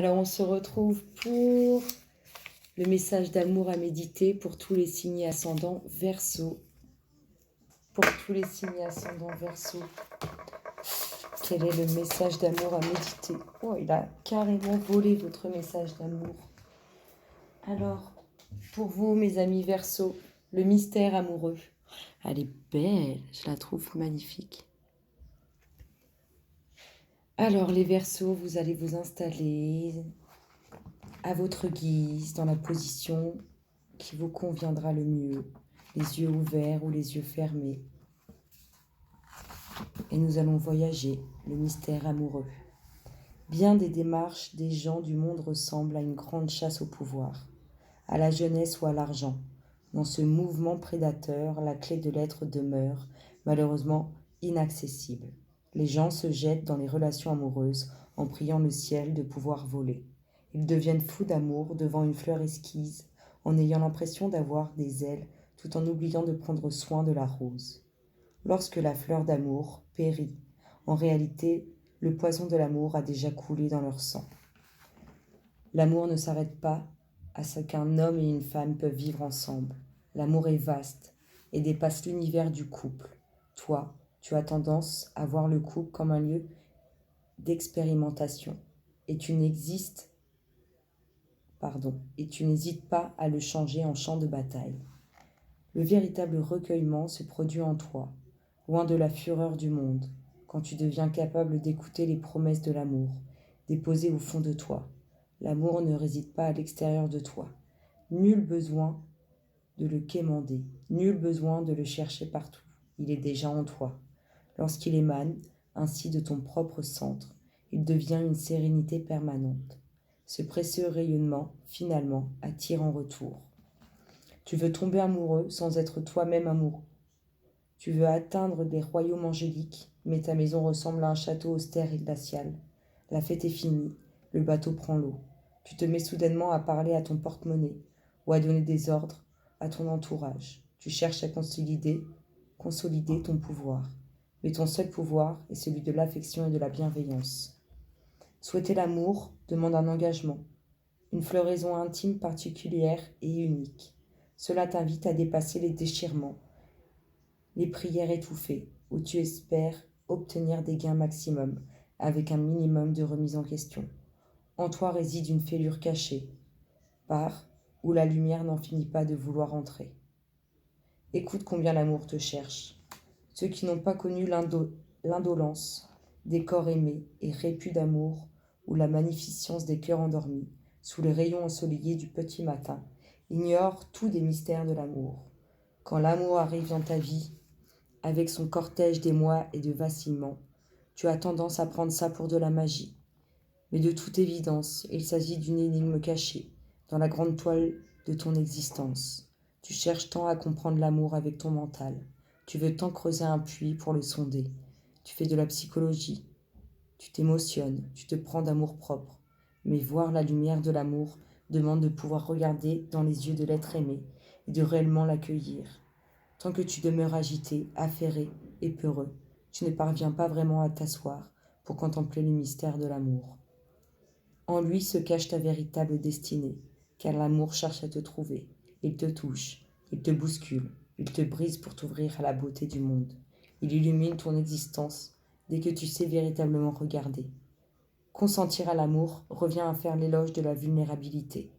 Alors on se retrouve pour le message d'amour à méditer pour tous les signes ascendants Verseau. Pour tous les signes ascendants Verseau, quel est le message d'amour à méditer? Oh, il a carrément volé votre message d'amour. Alors, pour vous, mes amis Verseau, le mystère amoureux. Elle est belle, je la trouve magnifique. Alors, les Verseaux, vous allez vous installer à votre guise, dans la position qui vous conviendra le mieux, les yeux ouverts ou les yeux fermés. Et nous allons voyager, le mystère amoureux. Bien des démarches des gens du monde ressemblent à une grande chasse au pouvoir, à la jeunesse ou à l'argent. Dans ce mouvement prédateur, la clé de l'être demeure, malheureusement, inaccessible. Les gens se jettent dans les relations amoureuses en priant le ciel de pouvoir voler. Ils deviennent fous d'amour devant une fleur esquisse, en ayant l'impression d'avoir des ailes, tout en oubliant de prendre soin de la rose. Lorsque la fleur d'amour périt, en réalité, le poison de l'amour a déjà coulé dans leur sang. L'amour ne s'arrête pas à ce qu'un homme et une femme peuvent vivre ensemble. L'amour est vaste et dépasse l'univers du couple. Toi, tu as tendance à voir le couple comme un lieu d'expérimentation et tu n'hésites pas à le changer en champ de bataille. Le véritable recueillement se produit en toi, loin de la fureur du monde, quand tu deviens capable d'écouter les promesses de l'amour, déposées au fond de toi. L'amour ne réside pas à l'extérieur de toi. Nul besoin de le quémander, nul besoin de le chercher partout. Il est déjà en toi. Lorsqu'il émane ainsi de ton propre centre, il devient une sérénité permanente. Ce précieux rayonnement, finalement, attire en retour. Tu veux tomber amoureux sans être toi-même amoureux. Tu veux atteindre des royaumes angéliques, mais ta maison ressemble à un château austère et glacial. La fête est finie, le bateau prend l'eau. Tu te mets soudainement à parler à ton porte-monnaie ou à donner des ordres à ton entourage. Tu cherches à consolider ton pouvoir. Mais ton seul pouvoir est celui de l'affection et de la bienveillance. Souhaiter l'amour demande un engagement, une floraison intime particulière et unique. Cela t'invite à dépasser les déchirements, les prières étouffées, où tu espères obtenir des gains maximum avec un minimum de remise en question. En toi réside une fêlure cachée, par où la lumière n'en finit pas de vouloir entrer. Écoute combien l'amour te cherche. Ceux qui n'ont pas connu l'indolence des corps aimés et répus d'amour ou la magnificence des cœurs endormis, sous les rayons ensoleillés du petit matin, ignorent tous des mystères de l'amour. Quand l'amour arrive dans ta vie, avec son cortège d'émoi et de vacillements, tu as tendance à prendre ça pour de la magie. Mais de toute évidence, il s'agit d'une énigme cachée dans la grande toile de ton existence. Tu cherches tant à comprendre l'amour avec ton mental. Tu veux tant creuser un puits pour le sonder. Tu fais de la psychologie. Tu t'émotionnes, tu te prends d'amour-propre. Mais voir la lumière de l'amour demande de pouvoir regarder dans les yeux de l'être aimé et de réellement l'accueillir. Tant que tu demeures agité, affairé et peureux, tu ne parviens pas vraiment à t'asseoir pour contempler le mystère de l'amour. En lui se cache ta véritable destinée, car l'amour cherche à te trouver. Il te touche, il te bouscule, il te brise pour t'ouvrir à la beauté du monde. Il illumine ton existence dès que tu sais véritablement regarder. Consentir à l'amour revient à faire l'éloge de la vulnérabilité.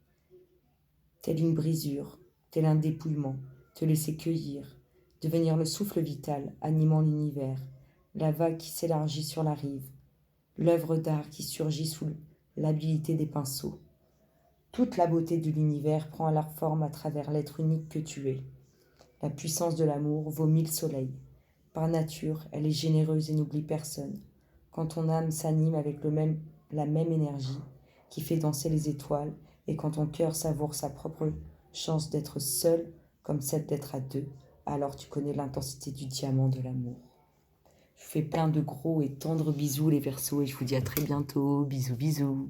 Telle une brisure, tel un dépouillement, te laisser cueillir, devenir le souffle vital animant l'univers, la vague qui s'élargit sur la rive, l'œuvre d'art qui surgit sous l'habileté des pinceaux. Toute la beauté de l'univers prend alors forme à travers l'être unique que tu es. La puissance de l'amour vaut 1000 soleils. Par nature, elle est généreuse et n'oublie personne. Quand ton âme s'anime avec la même énergie qui fait danser les étoiles, et quand ton cœur savoure sa propre chance d'être seul comme celle d'être à deux, alors tu connais l'intensité du diamant de l'amour. Je vous fais plein de gros et tendres bisous les Verseaux et je vous dis à très bientôt. Bisous bisous.